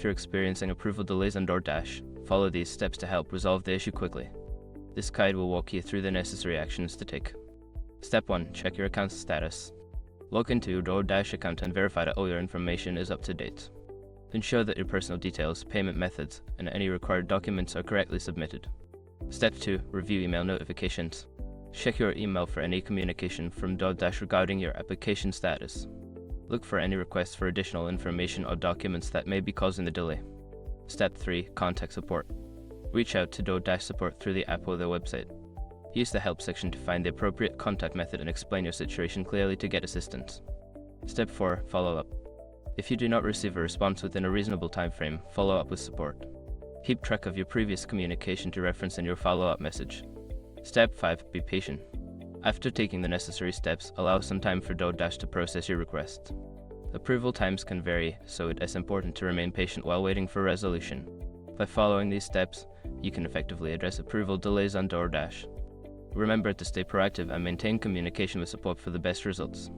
if you're experiencing approval delays on DoorDash, follow these steps to help resolve the issue quickly. This guide will walk you through the necessary actions to take. Step 1. Check your account's status. Log into your DoorDash account and verify that all your information is up to date. Ensure that your personal details, payment methods, and any required documents are correctly submitted. Step 2. Review email notifications. Check your email for any communication from DoorDash regarding your application status. Look for any requests for additional information or documents that may be causing the delay. Step 3. Contact support. Reach out to DoorDash support through the app or their website. Use the help section to find the appropriate contact method and explain your situation clearly to get assistance. Step 4. Follow up. If you do not receive a response within a reasonable time frame, follow up with support. Keep track of your previous communication to reference in your follow-up message. Step 5. Be patient. After taking the necessary steps, allow some time for DoorDash to process your request. Approval times can vary, so it is important to remain patient while waiting for resolution. By following these steps, you can effectively address approval delays on DoorDash. Remember to stay proactive and maintain communication with support for the best results.